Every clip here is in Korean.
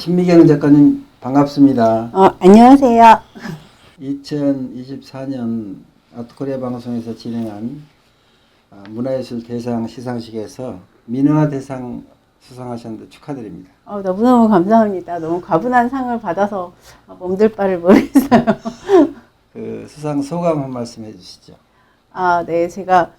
신미경 작가님 반갑습니다. 안녕하세요. 2024년 아트코리아 방송에서 진행한 문화예술 대상 시상식에서 민화 대상 수상하셨는데 축하드립니다. 너무너무 감사합니다. 너무 과분한 상을 받아서 몸둘 바를 모르겠어요. 그 수상 소감 한 말씀 해주시죠. 네, 제가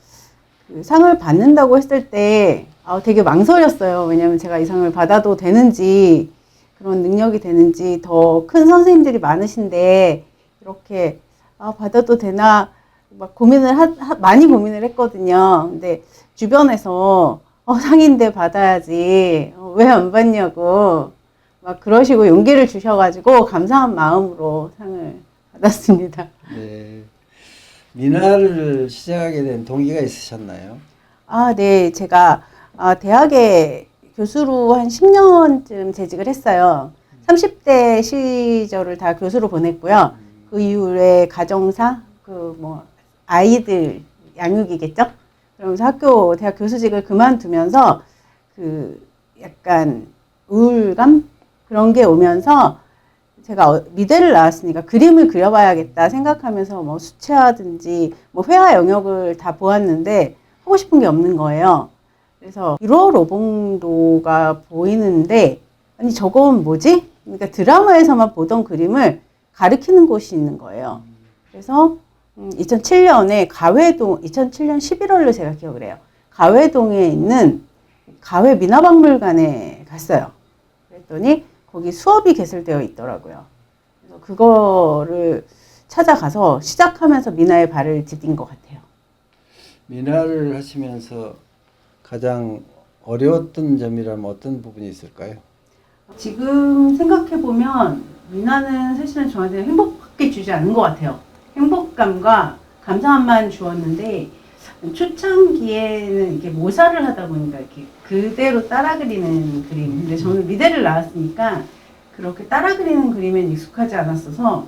그 상을 받는다고 했을 때 되게 망설였어요. 왜냐하면 제가 이 상을 받아도 되는지, 그런 능력이 되는지, 더 큰 선생님들이 많으신데 이렇게 받아도 되나 막 많이 고민을 했거든요. 근데 주변에서 상인데 받아야지 왜 안 받냐고 막 그러시고 용기를 주셔가지고 감사한 마음으로 상을 받았습니다. 네, 민화를 시작하게 된 동기가 있으셨나요? 네, 제가 대학에 교수로 한 10년쯤 재직을 했어요. 30대 시절을 다 교수로 보냈고요. 그 이후에 가정사, 아이들 양육이겠죠? 그러면서 대학 교수직을 그만두면서 약간 우울감? 그런 게 오면서 제가 미대를 나왔으니까 그림을 그려봐야겠다 생각하면서 수채화든지 회화 영역을 다 보았는데 하고 싶은 게 없는 거예요. 그래서 1월 오봉도가 보이는데 아니 저건 뭐지? 그러니까 드라마에서만 보던 그림을 가리키는 곳이 있는 거예요. 그래서 2007년에 2007년 11월로 제가 기억을 해요. 가회동에 있는 가회 민화박물관에 갔어요. 그랬더니 거기 수업이 개설되어 있더라고요. 그래서 그거를 찾아가서 시작하면서 민화에 발을 디딘 것 같아요. 민화를 하시면서 가장 어려웠던 점이라면 어떤 부분이 있을까요? 지금 생각해보면 민화는 사실은 저한테 행복밖에 주지 않은 것 같아요. 행복감과 감사함만 주었는데 초창기에는 이게 모사를 하다 보니까 이렇게 그대로 따라 그리는 그림. 근데 저는 미대를 나왔으니까 그렇게 따라 그리는 그림엔 익숙하지 않았어서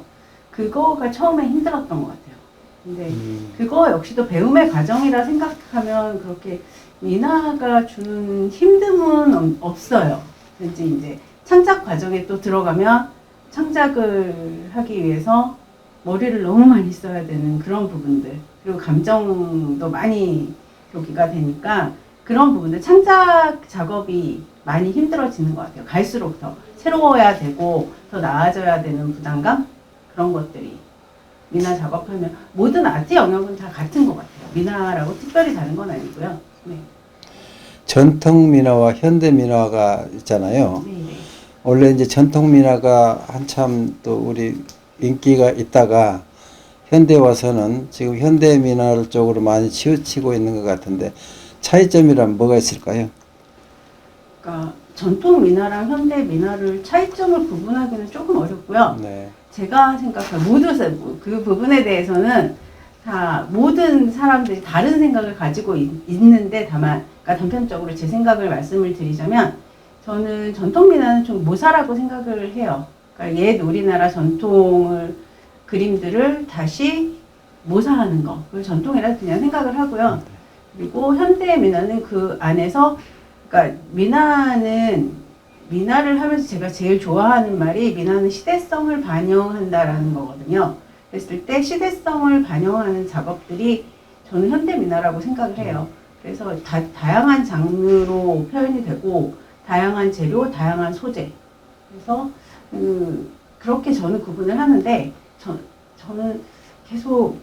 그거가 처음에 힘들었던 것 같아요. 근데 그거 역시도 배움의 과정이라 생각하면 그렇게 민화가 주는 힘듦은 없어요. 왠지 이제 창작 과정에 또 들어가면 창작을 하기 위해서 머리를 너무 많이 써야 되는 그런 부분들, 그리고 감정도 많이 교기가 되니까 그런 부분들, 창작 작업이 많이 힘들어지는 것 같아요. 갈수록 더 새로워야 되고 더 나아져야 되는 부담감? 그런 것들이 민화 작업하면 모든 아트 영역은 다 같은 것 같아요. 민화라고 특별히 다른 건 아니고요. 네. 전통 민화와 현대 민화가 있잖아요. 네. 원래 이제 전통 민화가 한참 또 우리 인기가 있다가 현대 와서는 지금 현대 민화 쪽으로 많이 치우치고 있는 것 같은데 차이점이란 뭐가 있을까요? 그러니까 전통 민화랑 현대 민화를 차이점을 구분하기는 조금 어렵고요. 네. 제가 생각한 그 부분에 대해서는 다 모든 사람들이 다른 생각을 가지고 있는데 다만 그러니까 단편적으로 제 생각을 말씀을 드리자면 저는 전통 민화는 좀 모사라고 생각을 해요. 그러니까 옛 우리나라 그림들을 다시 모사하는 거, 그걸 전통이라 그냥 생각을 하고요. 그리고 현대 민화는 그 안에서, 그러니까 민화를 하면서 제가 제일 좋아하는 말이 민화는 시대성을 반영한다라는 거거든요. 그랬을 때 시대성을 반영하는 작업들이 저는 현대 민화라고 생각을 해요. 그래서 다양한 장르로 표현이 되고 다양한 재료, 다양한 소재. 그래서 그렇게 저는 구분을 하는데 저는 계속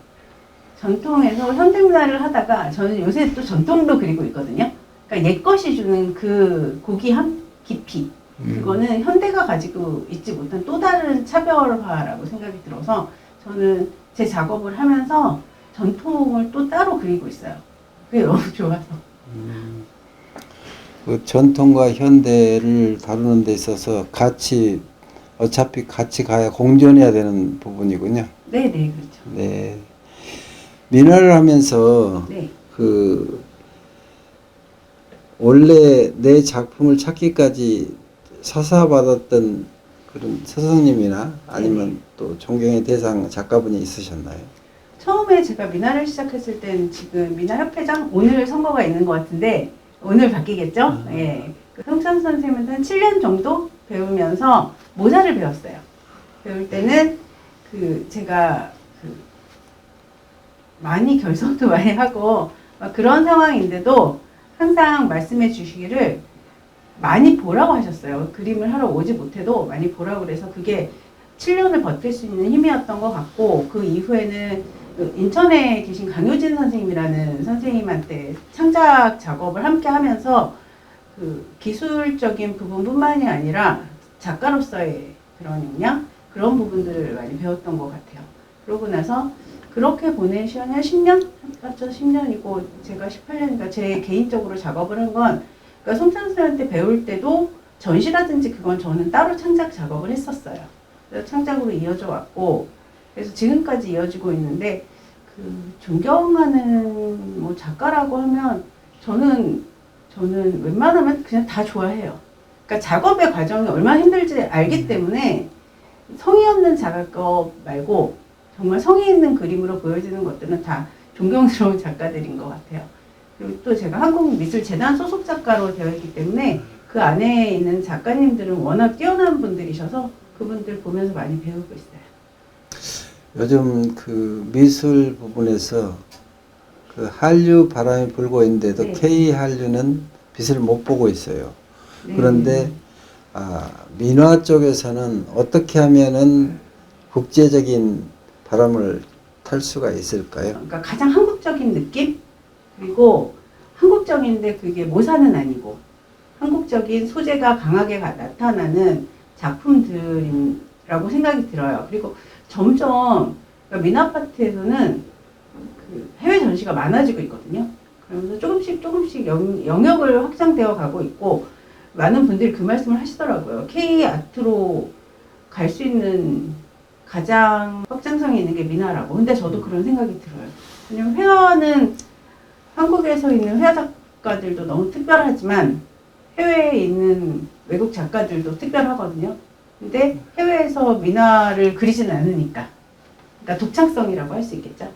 전통에서 현대문화를 하다가 저는 요새 또 전통도 그리고 있거든요. 그러니까 옛것이 주는 그 고귀함, 깊이, 그거는 현대가 가지고 있지 못한 또 다른 차별화라고 생각이 들어서 저는 제 작업을 하면서 전통을 또 따로 그리고 있어요. 그게 너무 좋아서. 그 전통과 현대를 다루는 데 있어서 어차피 같이 가야 공존해야 되는 부분이군요. 네, 그렇죠. 네. 민화를 하면서 네. 원래 내 작품을 찾기까지 서사받았던 그런 스승님이나 아니면 또 존경의 대상 작가분이 있으셨나요? 처음에 제가 민화를 시작했을 때는 지금 민화협회장 오늘 선거가 있는 것 같은데 오늘 바뀌겠죠? 예. 그 성찬 선생님한테 한 7년 정도 배우면서 모사를 배웠어요. 배울 때는 제가 많이 결석도 많이 하고 막 그런 상황인데도 항상 말씀해 주시기를 많이 보라고 하셨어요. 그림을 하러 오지 못해도 많이 보라고 그래서 그게 7년을 버틸 수 있는 힘이었던 것 같고, 그 이후에는 그 인천에 계신 강효진 선생님이라는 선생님한테 창작 작업을 함께 하면서 그 기술적인 부분뿐만이 아니라 작가로서의 그런 역량, 그런 부분들을 많이 배웠던 것 같아요. 그러고 나서 그렇게 보낸 시간이 한 10년? 합쳐 10년이고 제가 18년이니까 제 개인적으로 작업을 한 건, 그러니까 송창수한테 배울 때도 전시라든지 그건 저는 따로 창작 작업을 했었어요. 그래서 창작으로 이어져 왔고, 그래서 지금까지 이어지고 있는데, 존경하는 뭐 작가라고 하면 저는 웬만하면 그냥 다 좋아해요. 그러니까 작업의 과정이 얼마나 힘들지 알기 때문에 성의 없는 작업 말고 정말 성의 있는 그림으로 보여지는 것들은 다 존경스러운 작가들인 것 같아요. 그리고 또 제가 한국미술재단 소속 작가로 되어 있기 때문에 그 안에 있는 작가님들은 워낙 뛰어난 분들이셔서 그분들 보면서 많이 배우고 있어요. 요즘 그 미술 부분에서 그 한류 바람이 불고 있는데도 네. K 한류는 빛을 못 보고 있어요. 네. 그런데 민화 쪽에서는 어떻게 하면은 국제적인 바람을 탈 수가 있을까요? 그러니까 가장 한국적인 느낌? 그리고 한국적인데 그게 모사는 아니고 한국적인 소재가 강하게 나타나는 작품들이라고 생각이 들어요. 그리고 점점 그러니까 민아파트에서는 그 해외 전시가 많아지고 있거든요. 그러면서 조금씩 영역을 확장되어 가고 있고, 많은 분들이 그 말씀을 하시더라고요. K-아트로 갈 수 있는 가장 확장성이 있는 게 민화라고. 근데 저도 그런 생각이 들어요. 왜냐면 회화는 한국에서 있는 회화 작가들도 너무 특별하지만 해외에 있는 외국 작가들도 특별하거든요. 근데 해외에서 민화를 그리지는 않으니까. 그러니까 독창성이라고 할 수 있겠죠.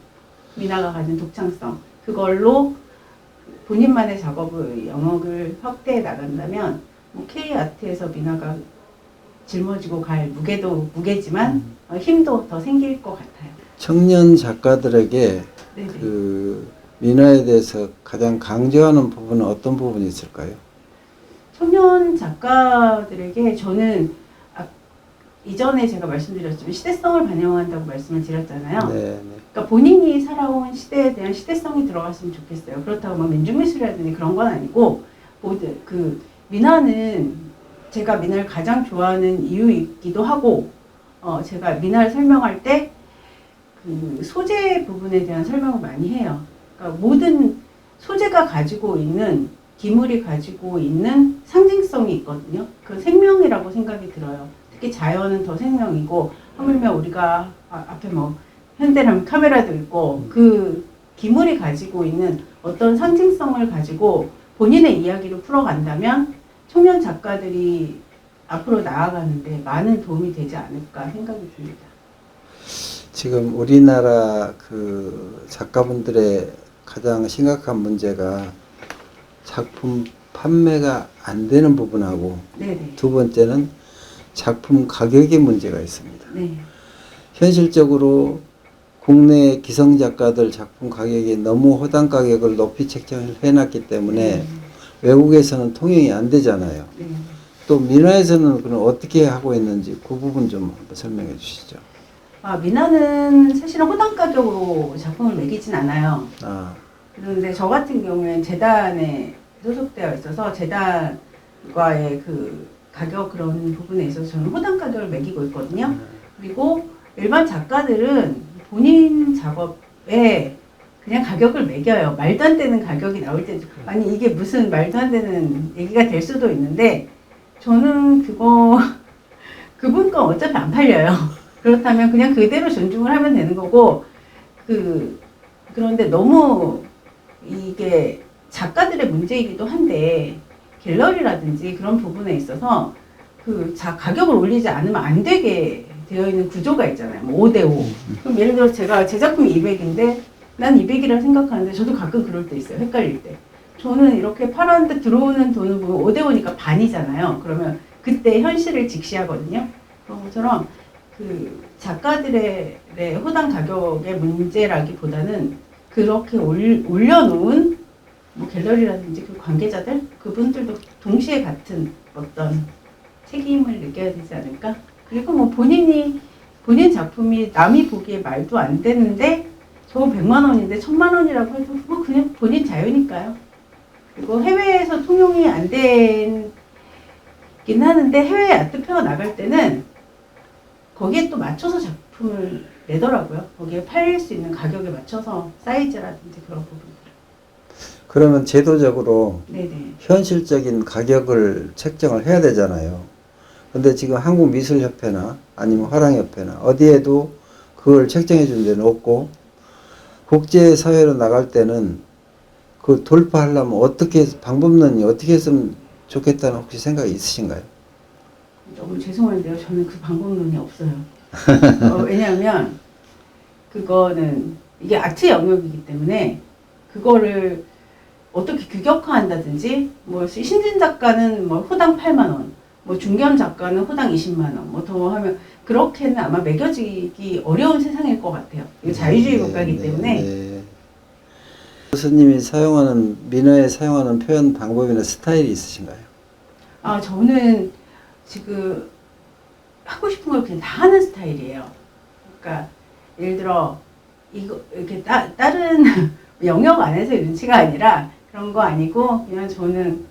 민화가 가진 독창성. 그걸로 본인만의 작업의 영역을 확대해 나간다면 뭐 K-아트에서 민화가 짊어지고 갈 무게도 무게지만 힘도 더 생길 것 같아요. 청년 작가들에게 네네. 그 민화에 대해서 가장 강조하는 부분은 어떤 부분이 있을까요? 청년 작가들에게 저는 이전에 제가 말씀드렸지만 시대성을 반영한다고 말씀을 드렸잖아요. 네. 그러니까 본인이 살아온 시대에 대한 시대성이 들어갔으면 좋겠어요. 그렇다고 뭐 민중미술이라든지 그런 건 아니고, 모두 민화는 제가 민화를 가장 좋아하는 이유이기도 하고, 제가 민화를 설명할 때 그 소재 부분에 대한 설명을 많이 해요. 그러니까 모든 소재가 가지고 있는, 기물이 가지고 있는 상징성이 있거든요. 그 생명이라고 생각이 들어요. 특히 자연은 더 생명이고, 하물며 우리가 앞에 뭐 현대라면 카메라도 있고, 그 기물이 가지고 있는 어떤 상징성을 가지고 본인의 이야기를 풀어간다면 청년 작가들이 앞으로 나아가는데 많은 도움이 되지 않을까 생각이 듭니다. 지금 우리나라 그 작가분들의 가장 심각한 문제가 작품 판매가 안 되는 부분하고, 네네. 두 번째는 작품 가격의 문제가 있습니다. 네. 현실적으로 국내 기성 작가들 작품 가격이 너무 허당 가격을 높이 책정을 해놨기 때문에 외국에서는 통용이 안 되잖아요. 네. 또 민화에서는 그럼 어떻게 하고 있는지 그 부분 좀 한번 설명해 주시죠. 민화는 사실은 호당 가격으로 작품을 매기진 않아요. 그런데 저 같은 경우에는 재단에 소속되어 있어서 재단과의 그 가격 그런 부분에 있어서 저는 호당 가격을 매기고 있거든요. 그리고 일반 작가들은 본인 작업에 그냥 가격을 매겨요. 말도 안 되는 가격이 나올 때, 아니 이게 무슨 말도 안 되는 얘기가 될 수도 있는데, 저는 그분 건 어차피 안 팔려요. 그렇다면 그냥 그대로 존중을 하면 되는 거고, 그런데 너무 이게 작가들의 문제이기도 한데, 갤러리라든지 그런 부분에 있어서 가격을 올리지 않으면 안 되게 되어 있는 구조가 있잖아요. 뭐 5대5. 그럼 예를 들어 제 작품이 200인데 난 200이라 생각하는데 저도 가끔 그럴 때 있어요. 헷갈릴 때. 저는 이렇게 팔았는데 들어오는 돈을 보면 5대5니까 반이잖아요. 그러면 그때 현실을 직시하거든요. 그런 것처럼 그 작가들의 호당 가격의 문제라기보다는 그렇게 올려놓은 뭐 갤러리라든지 그 관계자들 그분들도 동시에 같은 어떤 책임을 느껴야 되지 않을까? 그리고 뭐 본인 작품이 남이 보기에 말도 안 되는데 저거 100만 원인데 1000만 원이라고 해도 뭐 그냥 본인 자유니까요. 그리고 해외에서 통용이 안 되긴 하는데 해외에 아트페어 나갈 때는 거기에 또 맞춰서 작품을 내더라고요. 거기에 팔릴 수 있는 가격에 맞춰서 사이즈라든지 그런 부분들. 그러면 제도적으로 네네. 현실적인 가격을 책정을 해야 되잖아요. 근데 지금 한국미술협회나 아니면 화랑협회나 어디에도 그걸 책정해 준 데는 없고, 국제사회로 나갈 때는 그 돌파하려면 어떻게, 방법론이 어떻게 했으면 좋겠다는 혹시 생각이 있으신가요? 너무 죄송한데요. 저는 그 방법론이 없어요. 왜냐하면 그거는 이게 아트 영역이기 때문에 그거를 어떻게 규격화한다든지 뭐 신진 작가는 뭐 호당 8만 원, 뭐 중견 작가는 호당 20만 원, 뭐 더 하면 그렇게는 아마 매겨지기 어려운 세상일 것 같아요. 이게 자유주의 국가이기 때문에. 교수님이 사용하는 민화에 사용하는 표현 방법이나 스타일이 있으신가요? 아 저는 지금 하고 싶은 걸 그냥 다 하는 스타일이에요. 그러니까 예를 들어 이거 이렇게 다른 영역 안에서 눈치가 아니라 그런 거 아니고 그냥 저는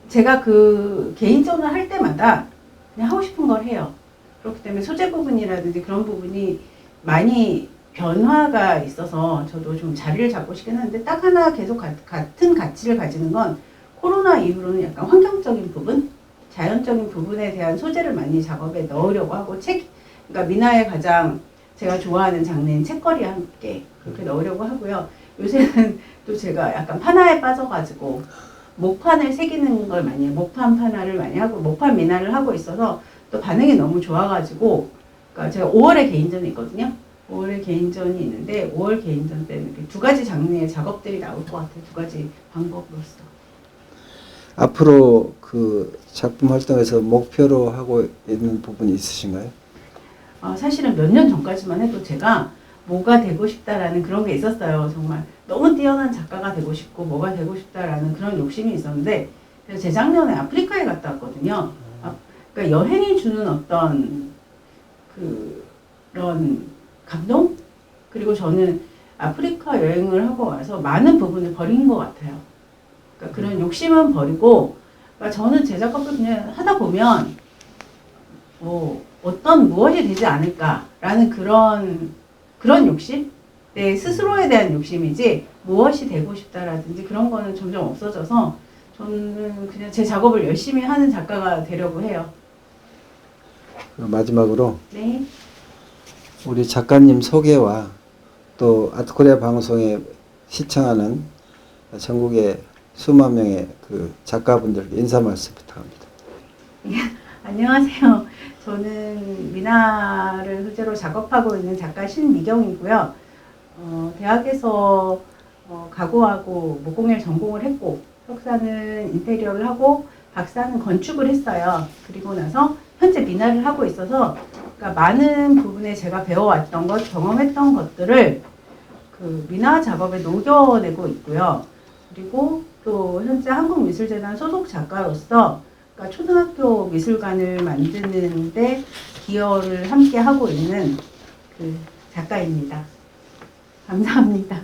제가 그 개인전을 할 때마다 그냥 하고 싶은 걸 해요. 그렇기 때문에 소재 부분이라든지 그런 부분이 많이 변화가 있어서 저도 좀 자리를 잡고 싶긴 한데 딱 하나 계속 같은 가치를 가지는 건 코로나 이후로는 약간 환경적인 부분, 자연적인 부분에 대한 소재를 많이 작업에 넣으려고 하고 그러니까 민화의 가장 제가 좋아하는 장르인 책거리와 함께 그렇게 넣으려고 하고요. 요새는 또 제가 약간 판화에 빠져가지고 목판을 새기는 걸 많이 해요. 목판 판화를 많이 하고 목판 민화를 하고 있어서 또 반응이 너무 좋아가지고 그러니까 제가 5월에 개인전이 있거든요. 5월에 개인전이 있는데 5월 개인전 때는 이렇게 두 가지 장르의 작업들이 나올 것 같아요. 두 가지 방법으로서. 앞으로 그 작품 활동에서 목표로 하고 있는 부분이 있으신가요? 사실은 몇 년 전까지만 해도 제가 뭐가 되고 싶다라는 그런 게 있었어요. 정말 너무 뛰어난 작가가 되고 싶고 뭐가 되고 싶다라는 그런 욕심이 있었는데 그래서 재작년에 아프리카에 갔다 왔거든요. 그러니까 여행이 주는 어떤 그런 감동? 그리고 저는 아프리카 여행을 하고 와서 많은 부분을 버린 것 같아요. 그러니까 그런 욕심은 버리고 그러니까 저는 제 작업을 그냥 하다 보면 뭐 어떤 무엇이 되지 않을까라는 그런 욕심? 내 스스로에 대한 욕심이지 무엇이 되고 싶다라든지 그런 거는 점점 없어져서 저는 그냥 제 작업을 열심히 하는 작가가 되려고 해요. 마지막으로 네. 우리 작가님 소개와 또 아트코리아 방송에 시청하는 전국의 수만 명의 그 작가분들께 인사 말씀 부탁합니다. 안녕하세요. 저는 민화를 소재로 작업하고 있는 작가 신미경이고요. 대학에서 가구하고木工을 전공을 했고 석사는 인테리어를 하고 박사는 건축을 했어요. 그리고 나서 현재 민화를 하고 있어서 그러니까 많은 부분에 제가 배워왔던 것, 경험했던 것들을 그 민화 작업에 녹여내고 있고요. 그리고 또 현재 한국미술재단 소속 작가로서 그러니까 초등학교 미술관을 만드는데 기여를 함께 하고 있는 그 작가입니다. 감사합니다.